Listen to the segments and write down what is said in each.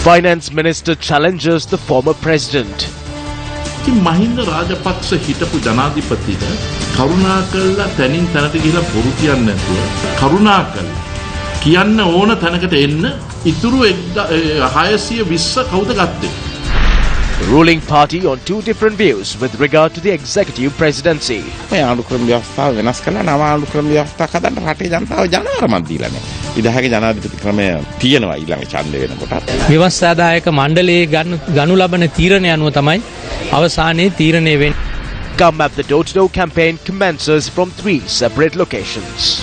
Finance Minister challenges the former president. Mahinda Rajapaksa හිටපු ජනාධිපතිට කරුණාකරලා තනින් තනට ගිහලා බොරු කියන්නේ නැතුව කරුණාකරලා කියන්න ඕන තැනකට එන්න ඉතුරු 620 කවුද ගත්තේ? The ruling party on two different views with regard to the executive presidency. මේ ආණ්ඩුක්‍රම ව්‍යවස්ථාව වෙනස් කළා නව ආණ්ඩුක්‍රම ව්‍යවස්ථාවක් හදන්න රටේ ජනතාව ජනාරමක් දීලා නැහැ. ඉදහගේ ජනාධිපති ක්‍රමය තියෙනවා ඊළඟ ඡන්දය වෙනකොට. ව්‍යවස්ථාදායක මණ්ඩලයේ ගනු ලබන තීරණය අනුව තමයි අවසානයේ තීරණය වෙන්නේ. Come at the door-to-door campaign commences from 3 separate locations.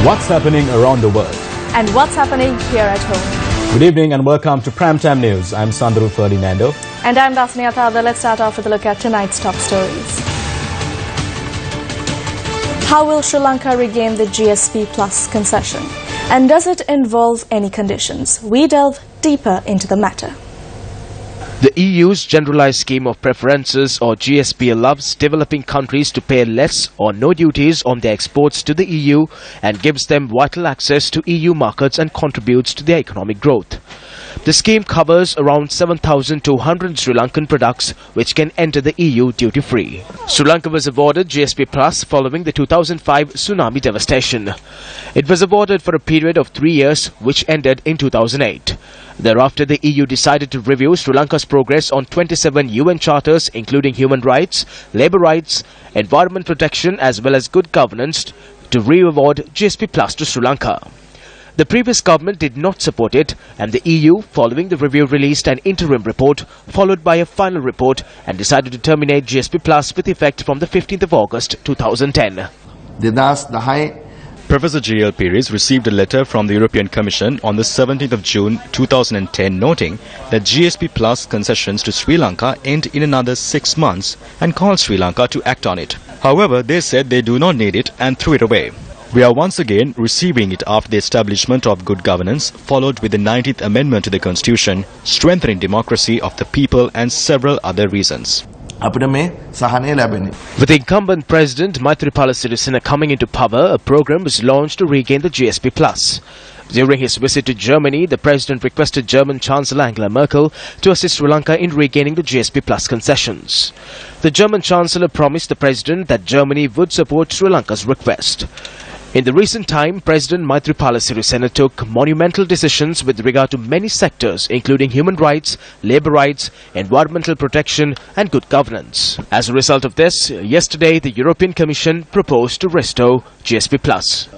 What's happening around the world? And what's happening here at home? Good evening and welcome to Primetime News. I'm Sandru Ferdinando. And I'm Dasni Athada. Let's start off with a look at tonight's top stories. How will Sri Lanka regain the GSP Plus concession? And does it involve any conditions? We delve deeper into the matter. The EU's Generalized Scheme of Preferences or GSP allows developing countries to pay less or no duties on their exports to the EU and gives them vital access to EU markets and contributes to their economic growth. The scheme covers around 7,200 Sri Lankan products which can enter the EU duty-free. Sri Lanka was awarded GSP Plus following the 2005 tsunami devastation. It was awarded for a period of 3 years which ended in 2008. Thereafter, the EU decided to review Sri Lanka's progress on 27 UN charters including human rights, labour rights, environment protection as well as good governance to re-award GSP Plus to Sri Lanka. The previous government did not support it, and the EU, following the review, released an interim report followed by a final report and decided to terminate GSP Plus with effect from the 15th of August 2010. Professor G.L. Pires received a letter from the European Commission on the 17th of June 2010 noting that GSP Plus concessions to Sri Lanka end in another 6 months and called Sri Lanka to act on it. However, they said they do not need it and threw it away. We are once again receiving it after the establishment of good governance, followed with the 19th Amendment to the Constitution, strengthening democracy of the people and several other reasons. With incumbent President Maithripala Sirisena coming into power, a program was launched to regain the GSP Plus. During his visit to Germany, the President requested German Chancellor Angela Merkel to assist Sri Lanka in regaining the GSP Plus concessions. The German Chancellor promised the President that Germany would support Sri Lanka's request. In the recent time, President Maithripala Sirisena took monumental decisions with regard to many sectors including human rights, labour rights, environmental protection and good governance. As a result of this, yesterday the European Commission proposed to restore GSP Plus.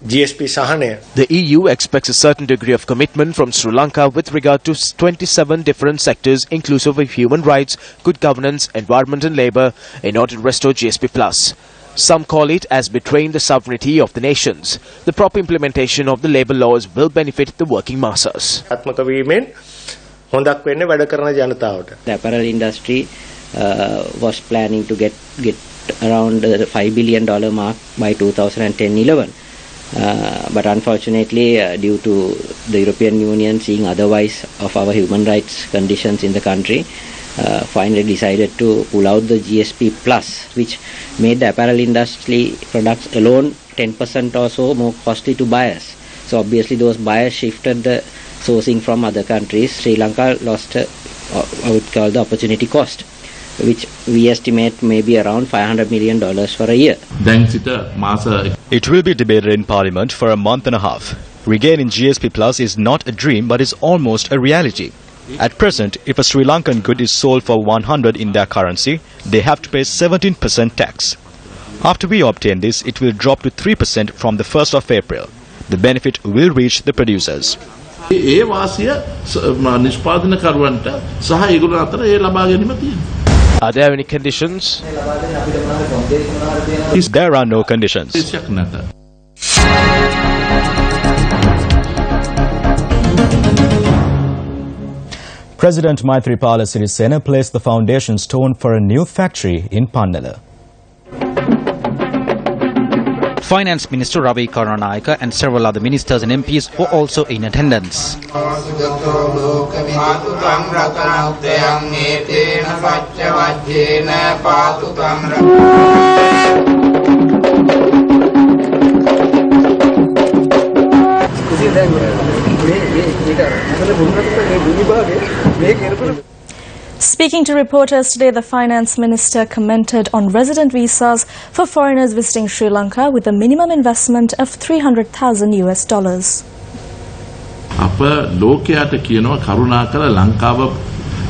The EU expects a certain degree of commitment from Sri Lanka with regard to 27 different sectors inclusive of human rights, good governance, environment and labour in order to restore GSP Plus. Some call it as betraying the sovereignty of the nations. The proper implementation of the labour laws will benefit the working masses. The apparel industry was planning to get around the $5 billion mark by 2010-11. But unfortunately, due to the European Union seeing otherwise of our human rights conditions in the country, finally decided to pull out the GSP Plus, which made the apparel industry products alone 10% or so more costly to buyers. So obviously those buyers shifted the sourcing from other countries. Sri Lanka lost I would call the opportunity cost, which we estimate may be around $500 million for a year. It will be debated in Parliament for a month and a half. Regaining GSP Plus is not a dream but is almost a reality. At present, if a Sri Lankan good is sold for 100 in their currency, they have to pay 17% tax. After we obtain this, it will drop to 3% from the 1st of April. The benefit will reach the producers. Are there any conditions? There are no conditions. President Maithripala Sirisena placed the foundation stone for a new factory in Pannala. Finance Minister Ravi Karunaika and several other ministers and MPs were also in attendance. Speaking to reporters today, the finance minister commented on resident visas for foreigners visiting Sri Lanka with a minimum investment of $300,000. අප ලෝකයට කියනවා කරුණාකර ලංකාව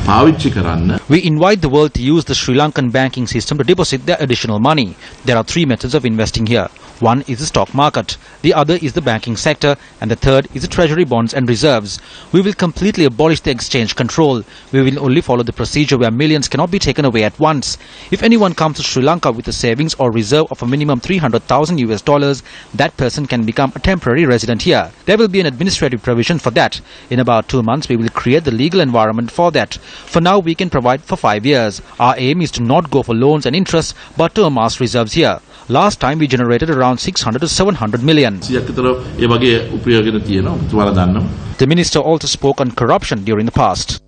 පාවිච්චි කරන්න. We invite the world to use the Sri Lankan banking system to deposit their additional money. There are three methods of investing here. One is the stock market, the other is the banking sector, and the third is the treasury bonds and reserves. We will completely abolish the exchange control. We will only follow the procedure where millions cannot be taken away at once. If anyone comes to Sri Lanka with a savings or reserve of a minimum $300,000, that person can become a temporary resident here. There will be an administrative provision for that. In about 2 months, we will create the legal environment for that. For now, we can provide for 5 years. Our aim is to not go for loans and interest, but to amass reserves here. Last time we generated around 600 to 700 million. The minister also spoke on corruption during the past.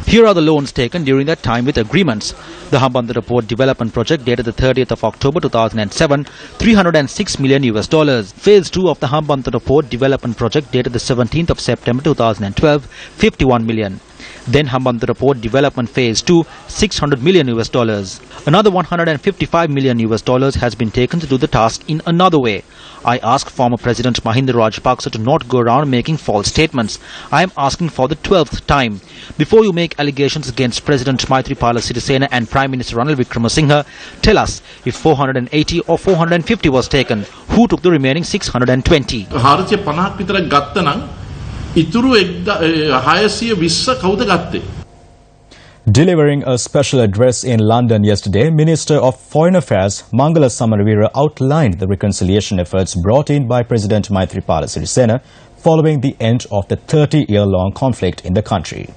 Here are the loans taken during that time with agreements. The Hambantota Port Development Project dated the 30th of October 2007, $306 million. Phase 2 of the Hambantota Port Development Project dated the 17th of September 2012, $51 million. Then Hambantota Port Development Phase 2, $600 million. Another $155 million has been taken to do the task in another way. I ask former President Mahinda Rajapaksa to not go around making false statements. I am asking for the 12th time. Before you make allegations against President Maithripala Sirisena and Prime Minister Ranil Wickremesinghe, tell us if 480 or 450 was taken, who took the remaining 620? Delivering a special address in London yesterday, Minister of Foreign Affairs Mangala Samaraweera outlined the reconciliation efforts brought in by President Maithripala Sirisena following the end of the 30-year-long conflict in the country.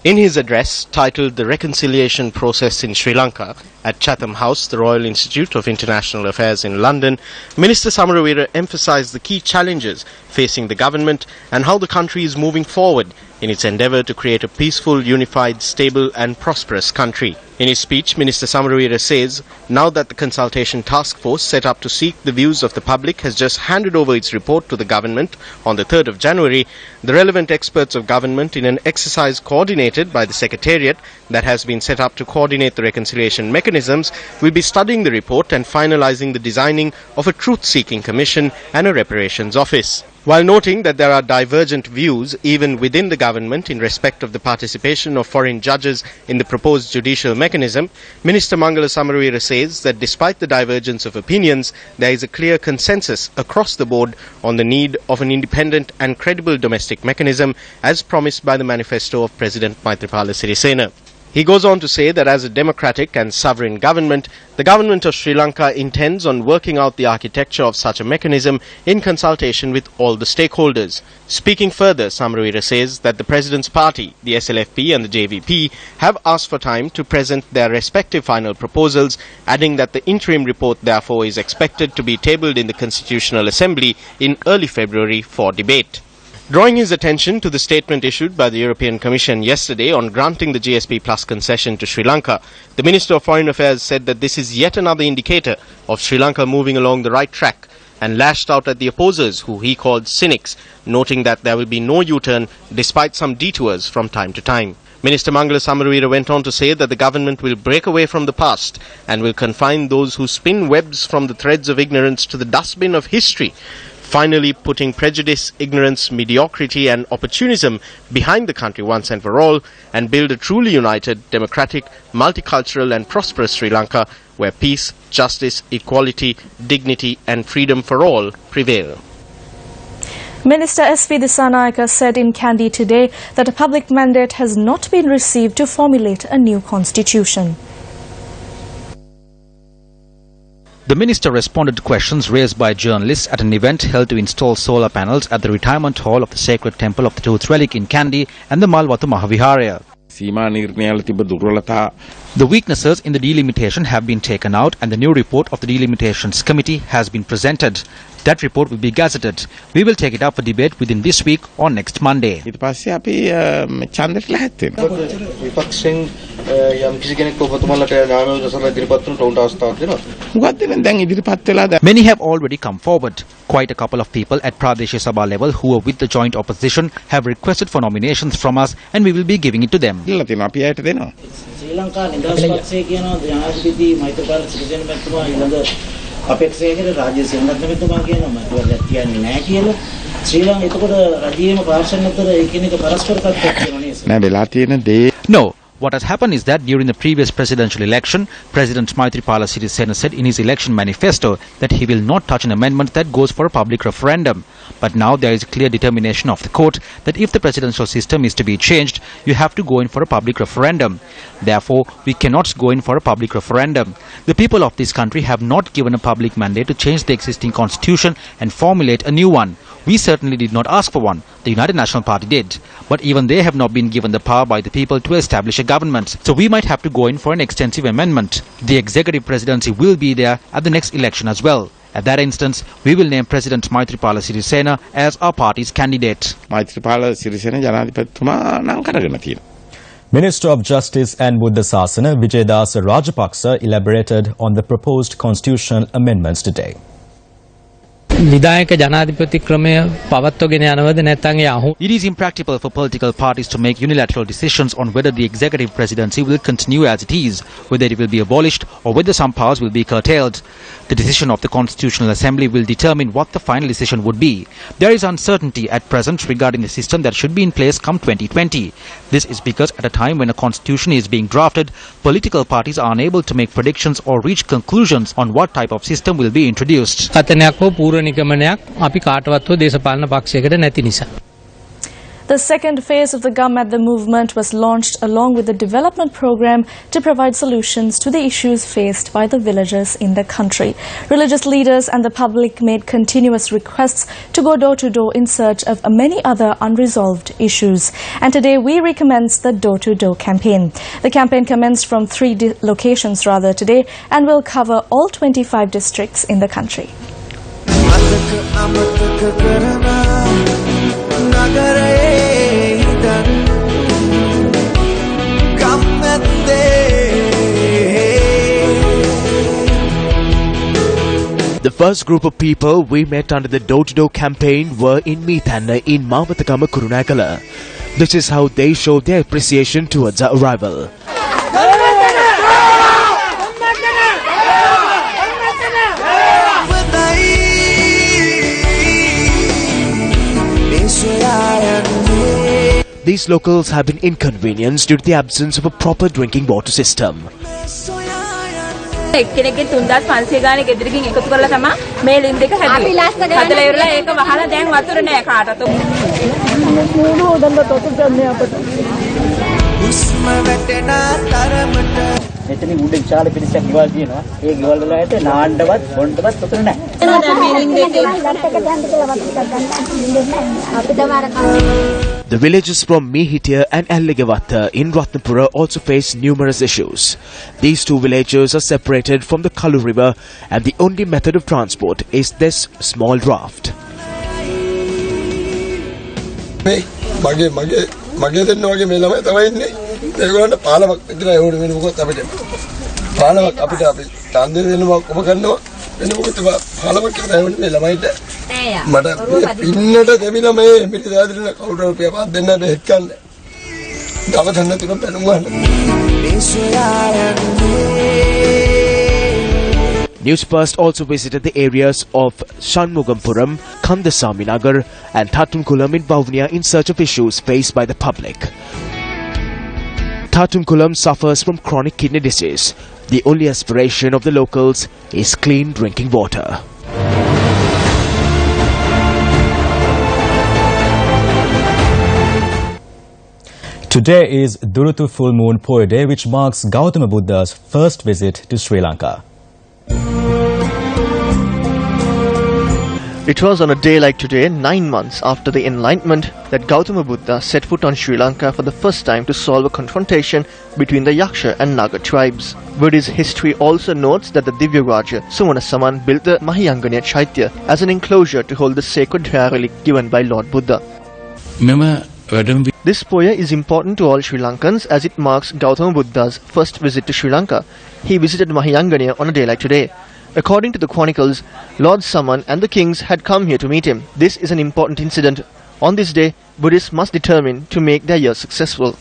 In his address, titled The Reconciliation Process in Sri Lanka, at Chatham House, the Royal Institute of International Affairs in London, Minister Samaraweera emphasised the key challenges facing the government and how the country is moving forward in its endeavour to create a peaceful, unified, stable and prosperous country. In his speech, Minister Samaraweera says, now that the consultation task force set up to seek the views of the public has just handed over its report to the government on the 3rd of January, the relevant experts of government, in an exercise coordinated by the Secretariat that has been set up to coordinate the reconciliation mechanisms, will be studying the report and finalising the designing of a truth-seeking commission and a reparations office. While noting that there are divergent views even within the government in respect of the participation of foreign judges in the proposed judicial mechanism, Minister Mangala Samaraweera says that despite the divergence of opinions, there is a clear consensus across the board on the need of an independent and credible domestic mechanism as promised by the manifesto of President Maithripala Sirisena. He goes on to say that as a democratic and sovereign government, the government of Sri Lanka intends on working out the architecture of such a mechanism in consultation with all the stakeholders. Speaking further, Samaraweera says that the President's party, the SLFP and the JVP, have asked for time to present their respective final proposals, adding that the interim report therefore is expected to be tabled in the Constitutional Assembly in early February for debate. Drawing his attention to the statement issued by the European Commission yesterday on granting the GSP Plus concession to Sri Lanka, the Minister of Foreign Affairs said that this is yet another indicator of Sri Lanka moving along the right track, and lashed out at the opposers, who he called cynics, noting that there will be no U-turn despite some detours from time to time. Minister Mangala Samaraweera went on to say that the government will break away from the past and will confine those who spin webs from the threads of ignorance to the dustbin of history, finally putting prejudice, ignorance, mediocrity and opportunism behind the country once and for all, and build a truly united, democratic, multicultural and prosperous Sri Lanka where peace, justice, equality, dignity and freedom for all prevail. Minister S.V. Dissanayake said in Kandy today that a public mandate has not been received to formulate a new constitution. The minister responded to questions raised by journalists at an event held to install solar panels at the retirement hall of the sacred temple of the Tooth Relic in Kandy and the Malwatu Mahaviharaya. සීමා නිර්ණයවල තිබ දුර්වලතා The weaknesses in the delimitation have been taken out and the new report of the Delimitations Committee has been presented. That report will be gazetted. We will take it up for debate within this week or next Monday. ඊට පස්සේ අපි ඡන්දෙට ලැහැත් වෙනවා. විපක්ෂෙන් යම් කිසි කෙනෙක් ඔබතුමාලට නාම දසල ඉදිරිපත් වුණට උන්ට අවස්ථාවක් දෙනවා. මොකක්ද දැන් ඉදිරිපත් වෙලා Many have already come forward. Quite a couple of people at Pradesh Sabha level who are with the joint opposition have requested for nominations from us and we will be giving it to them. ඉල්ලලා තියෙනවා අපි ඇයට දෙනවා. ශ්‍රී ලංකා නිදහස් පක්ෂය කියනවා ජනාධිපති මෛත්‍රීපාල සිරිසේන මැතිතුමා ඊළඟ අපේක්ෂකයකට රාජ්‍ය සේනාධිපති මැතිතුමා කියනවා මැතිවරණයක් කියන්නේ නැහැ කියලා. ශ්‍රී ලංකාව එතකොට රජයේම පාර්ශ්වයන් අතර එකිනෙක පරස්පර කටයුතු කරනවා නේද? නෑ වෙලා තියෙන දේ No. What has happened is that during the previous presidential election, President Maitripala Sirisena said in his election manifesto that he will not touch an amendment that goes for a public referendum. But now there is a clear determination of the court that if the presidential system is to be changed, you have to go in for a public referendum. Therefore, we cannot go in for a public referendum. The people of this country have not given a public mandate to change the existing constitution and formulate a new one. We certainly did not ask for one. The United National Party did. But even they have not been given the power by the people to establish a government. So we might have to go in for an extensive amendment. The executive presidency will be there at the next election as well. At that instance, we will name President Maitripala Sirisena as our party's candidate. Maithripala Sirisena ජනාධිපතිතුමා නම් කරගෙන තියෙනවා. Minister of Justice and Buddha Sasana Vijaydas Rajapaksa elaborated on the proposed constitutional amendments today. විධායක ජනාධිපති ක්‍රමය පවත්වගෙන යනවද නැත්නම් ඒ අහු It is impractical for political parties to make unilateral decisions on whether the executive presidency will continue as it is, whether it will be abolished or whether some powers will be curtailed. The decision of the Constitutional Assembly will determine what the final decision would be. There is uncertainty at present regarding the system that should be in place come 2020. This is because at a time when a constitution is being drafted, political parties are unable to make predictions or reach conclusions on what type of system will be introduced. කතනයක් හෝ පූර්ව නිගමනයක් අපි කාටවත් හෝ දේශපාලන පක්ෂයකට නැති නිසා. The second phase of the Gum at the movement was launched along with the development program to provide solutions to the issues faced by the villagers in the country. Religious leaders and the public made continuous requests to go door to door in search of many other unresolved issues. And today we recommence the door-to-door campaign. The campaign commenced from 3 locations today and will cover all 25 districts in the country. The first group of people we met under the door-to-door campaign were in Meethanna in Mavatakama Kurunagala. This is how they showed their appreciation towards our arrival. These locals have been inconvenienced due to the absence of a proper drinking water system. එක්කෙනෙක්ගේ 3500 ගානේ ගෙදරකින් එකතු කරලා තමයි මේ link එක හැදුවේ. හදලා ඉවරලා ඒක වහලා දැන් වතුර නෑ කාටවත්. මූණු හොදන්න තොටු ගන්නේ අපට. උස්ම වැටෙන තරමට. මෙතනින් උඩ විශාල පිරිසක් ගෙවල් තියෙනවා. ඒ ගෙවල් වල ඇට නාන්නවත් බොන්නවත් වතුර නෑ. The villages from Mihitia and Alligewatta in Ratnapura also face numerous issues. These two villages are separated from the Kalu River and the only method of transport is this small raft. මගේ දෙන්න වගේ මේ ළමයි තමයි ඉන්නේ. ඒගොල්ලන්ට පාලමක් විතරයි ඕනේ වෙන මොකක්ද අපිට. පාලමක් අපිට අපි ඡන්දෙ දෙන්න මොකම කරනවා. වෙන මොකද පාලමක් විතරයි ඕනේ මේ ළමයිට. මට ඉන්නට දෙවිලා මේ මිරිදාදින කවුරුර රුපියල් 5 දෙන්නට හෙත් ගන්න. දවසක් නැතිව බැලුම් ගන්න. Newsfirst also visited the areas of Shanmugampuram, Kandasamy Nagar and Thatunkulam in Vavuniya in search of issues faced by the public. Thatunkulam suffers from chronic kidney disease. The only aspiration of the locals is clean drinking water. Today is Durutu Full Moon Poya Day, which marks Gautama Buddha's first visit to Sri Lanka. It was on a day like today, 9 months after the Enlightenment, that Gautama Buddha set foot on Sri Lanka for the first time to solve a confrontation between the Yaksha and Naga tribes. Buddhist history also notes that the Divya Raja Sumanasaman built the Mahayangana Chaitya as an enclosure to hold the sacred Dhyaya relic given by Lord Buddha. This poya is important to all Sri Lankans as it marks Gautama Buddha's first visit to Sri Lanka. He visited Mahayangana on a day like today. According to the chronicles, Lord Saman and the kings had come here to meet him. This is an important incident. On this day, Buddhists must determine to make their year successful.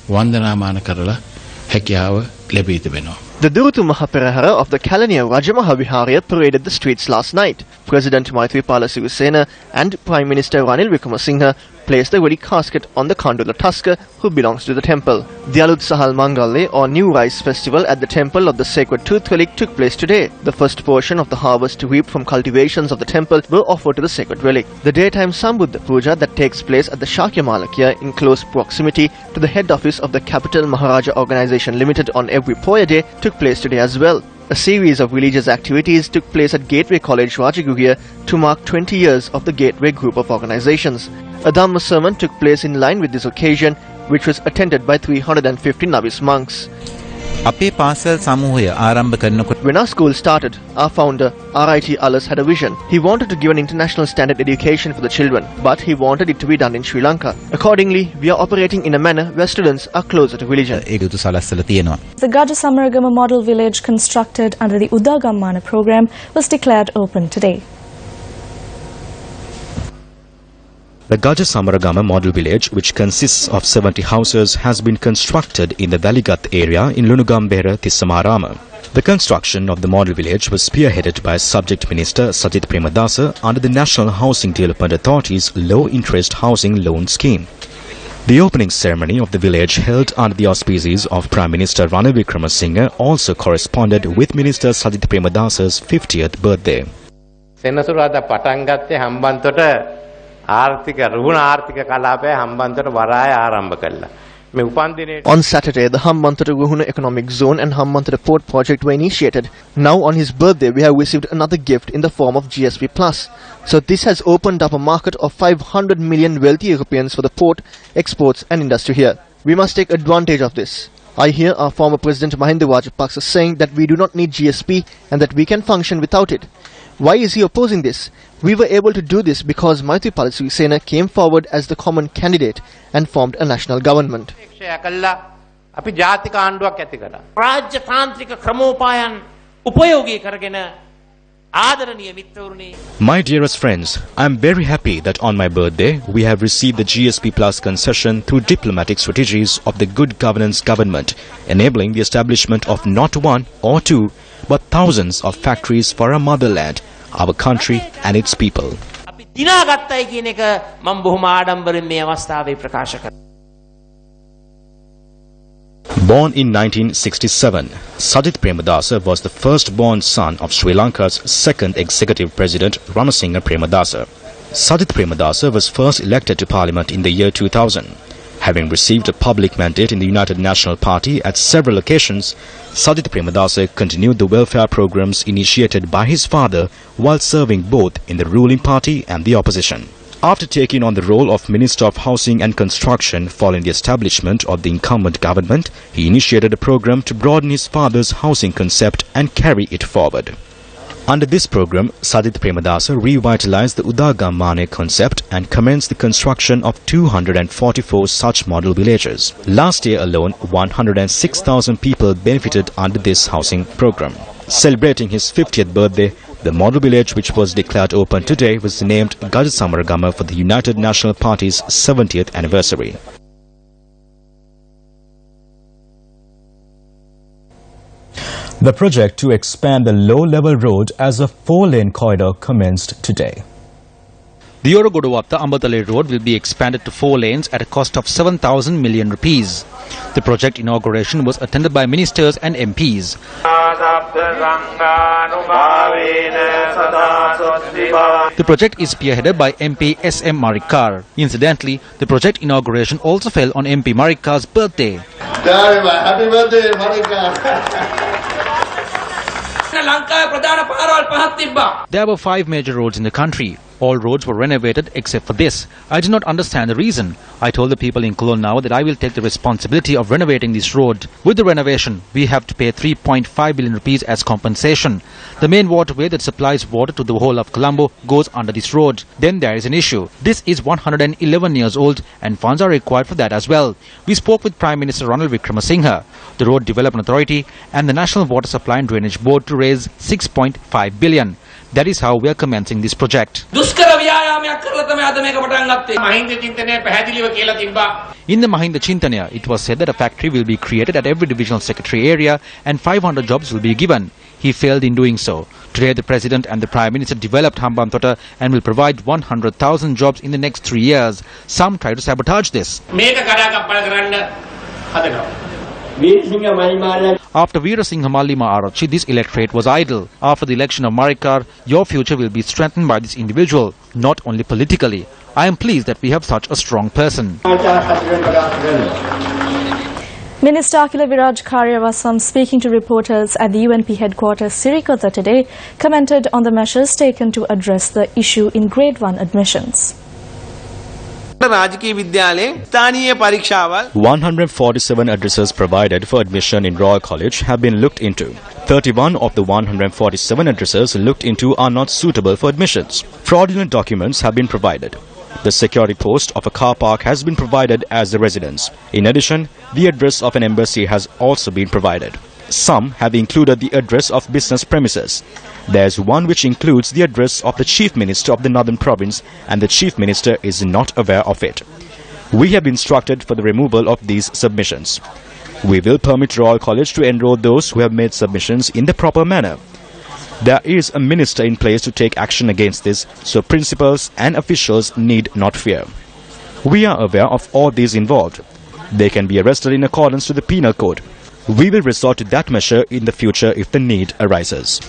The Durutu Mahaperahara of the Kalaniya Rajamaha Viharya paraded the streets last night. President Maithripala Sirisena and Prime Minister Ranil Wickremesinghe placed the ready casket on the Kandula Tusker, who belongs to the temple. The Alutsahal Mangalle, or New Rice Festival at the temple of the Sacred Tooth Relic, took place today. The first portion of the harvest reaped from cultivations of the temple were offered to the sacred relic. The daytime Sambuddha Puja that takes place at the Shakya Malakya in close proximity to the head office of the Capital Maharaja Organisation Limited on every Poya day took place today as well. A series of religious activities took place at Gateway College Rajaguriya to mark 20 years of the Gateway group of organizations. A Dhamma sermon took place in line with this occasion, which was attended by 350 novice monks. When our school started, our founder, R.I.T. Alas, had a vision. He wanted to give an international standard education for the children, but he wanted it to be done in Sri Lanka. Accordingly, we are operating in a manner where students are closer to religion. The Gajasamaragama model village constructed under the Udagammana program was declared open today. The Gajasamaragama model village, which consists of 70 houses, has been constructed in the Valigat area in Lunugambera, Tissamarama. The construction of the model village was spearheaded by Subject Minister Sajith Premadasa under the National Housing Development Authority's low-interest housing loan scheme. The opening ceremony of the village, held under the auspices of Prime Minister Ranil Wickremesinghe, also corresponded with Minister Sajith Premadasa's 50th birthday. On Saturday, the Hambantota Ruhuna Economic Zone and Hambantota Port project were initiated. Now on his birthday, we have received another gift in the form of GSP+. So this has opened up a market of 500 million wealthy Europeans for the port, exports and industry here. We must take advantage of this. I hear our former President Mahinda Rajapaksa saying that we do not need GSP and that we can function without it. Why is he opposing this? We were able to do this because Maithripala Sirisena came forward as the common candidate and formed a national government. My dearest friends, I am very happy that on my birthday we have received the GSP Plus concession through diplomatic strategies of the good governance government, enabling the establishment of not one or two, but thousands of factories for our motherland, our country and its people. Born in 1967, Sajith Premadasa was the first-born son of Sri Lanka's second executive president, Ranasinghe Premadasa. Sajith Premadasa was first elected to parliament in the year 2000. Having received a public mandate in the United National Party at several occasions, Sajith Premadasa continued the welfare programs initiated by his father while serving both in the ruling party and the opposition. After taking on the role of Minister of Housing and Construction following the establishment of the incumbent government, he initiated a program to broaden his father's housing concept and carry it forward. Under this program, Sajith Premadasa revitalized the Udagammana concept and commenced the construction of 244 such model villages. Last year alone, 106,000 people benefited under this housing program. Celebrating his 50th birthday, the model village, which was declared open today, was named Gajasamaragama for the United National Party's 70th anniversary. The project to expand the low-level road as a 4-lane corridor commenced today. The Orogodawatta-Ambatale road will be expanded to 4 lanes at a cost of 7,000 million rupees. The project inauguration was attended by ministers and MPs. The project is spearheaded by MP S.M. Marikkar. Incidentally, the project inauguration also fell on MP Marikkar's birthday. Happy birthday, Marikkar! There were 5 major roads in the country. All roads were renovated except for this. I did not understand the reason. I told the people in Colonau that I will take the responsibility of renovating this road. With the renovation, we have to pay 3.5 billion rupees as compensation. The main waterway that supplies water to the whole of Colombo goes under this road. Then there is an issue. This is 111 years old and funds are required for that as well. We spoke with Prime Minister Ranil Wickremesinghe, the Road Development Authority and the National Water Supply and Drainage Board to raise 6.5 billion. That is how we are commencing this project. In the Mahinda Chintanya, it was said that a factory will be created at every divisional secretary area and 500 jobs will be given. He failed in doing so. Today the President and the Prime Minister developed Hambantota and will provide 100,000 jobs in the next 3 years. Some try to sabotage this. After Veerasinghe Mallima Arachi, this electorate was idle. After the election of Marikar, your future will be strengthened by this individual, not only politically. I am pleased that we have such a strong person. Minister Akila Viraj Karyavasam, speaking to reporters at the UNP headquarters Sirikota today, commented on the measures taken to address the issue in Grade 1 admissions. 147 addresses provided for admission in Royal College have been looked into. 31 of the 147 addresses looked into are not suitable for admissions. Fraudulent documents have been provided. The security post of a car park has been provided as the residence. In addition, the address of an embassy has also been provided. Some have included the address of business premises. There's one which includes the address of the Chief Minister of the Northern Province and the Chief Minister is not aware of it. We have instructed for the removal of these submissions. We will permit Royal College to enroll those who have made submissions in the proper manner. There is a minister in place to take action against this, so principals and officials need not fear. We are aware of all these involved. They can be arrested in accordance to the penal code. We will resort to that measure in the future if the need arises.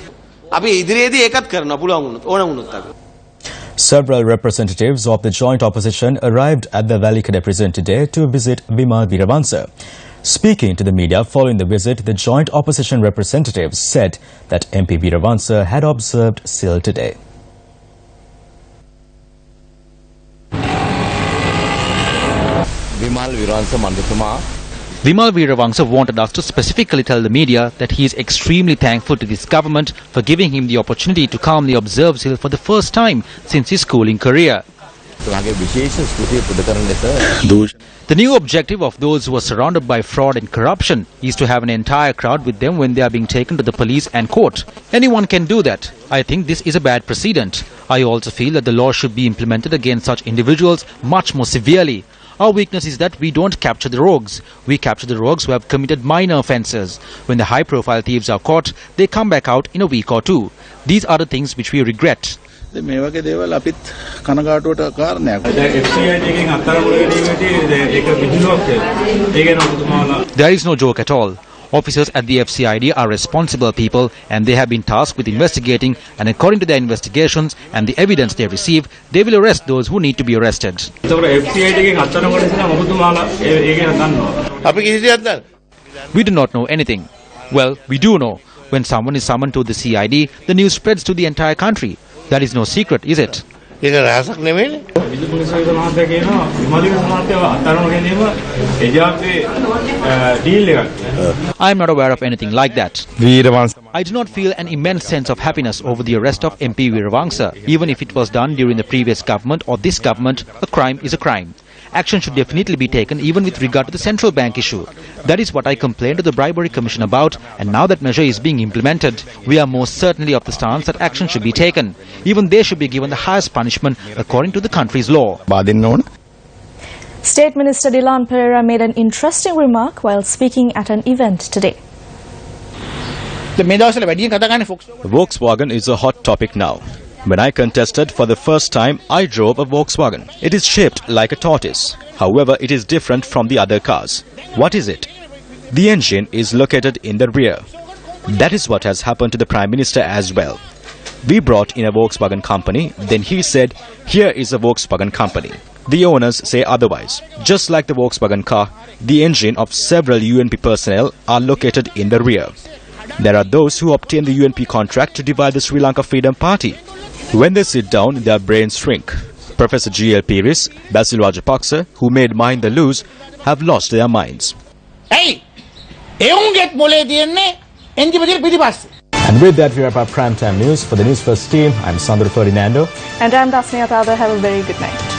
Several representatives of the joint opposition arrived at the Valley Cadet prison today to visit Vimal Weerawansa. Speaking to the media following the visit, the joint opposition representatives said that MP Weerawansa had observed SIL today. Vimal Weerawansa wanted us to specifically tell the media that he is extremely thankful to this government for giving him the opportunity to calmly observe SIL for the first time since his schooling career. The new objective of those who are surrounded by fraud and corruption is to have an entire crowd with them when they are being taken to the police and court. Anyone can do that. I think this is a bad precedent. I also feel that the law should be implemented against such individuals much more severely. Our weakness is that we don't capture the rogues. We capture the rogues who have committed minor offences. When the high-profile thieves are caught, they come back out in a week or two. These are the things which we regret. There is no joke at all. Officers at the FCID are responsible people and they have been tasked with investigating, and according to their investigations and the evidence they receive, they will arrest those who need to be arrested. We do not know anything. Well, we do know. When someone is summoned to the CID, the news spreads to the entire country. That is no secret, is it? I am not aware of anything like that. I do not feel an immense sense of happiness over the arrest of MP Weerawansa. Even if it was done during the previous government or this government, a crime is a crime. Action should definitely be taken even with regard to the central bank issue. That is what I complained to the Bribery Commission about, and now that measure is being implemented, we are most certainly of the stance that action should be taken. Even they should be given the highest punishment according to the country's law. State Minister Dilan Pereira made an interesting remark while speaking at an event today. Volkswagen is a hot topic now. When I contested for the first time, I drove a Volkswagen. It is shaped like a tortoise. However, it is different from the other cars. What is it? The engine is located in the rear. That is what has happened to the Prime Minister as well. We brought in a Volkswagen company, then he said, here is a Volkswagen company. The owners say otherwise. Just like the Volkswagen car, the engine of several UNP personnel are located in the rear. There are those who obtain the UNP contract to divide the Sri Lanka Freedom Party. When they sit down, their brains shrink. Professor G.L. Piris, Basil Rajapaksa, who made Mahinda lose, have lost their minds. Hey! එවුන්ගෙත් මොලේ තියෙන්නේ එන්ජිපතිර පිටිපස්සේ. And with that, we wrap up Primetime News. For the Newsfirst team, I'm Sandra Ferdinando. And I'm Dasnia Tada. Have a very good night.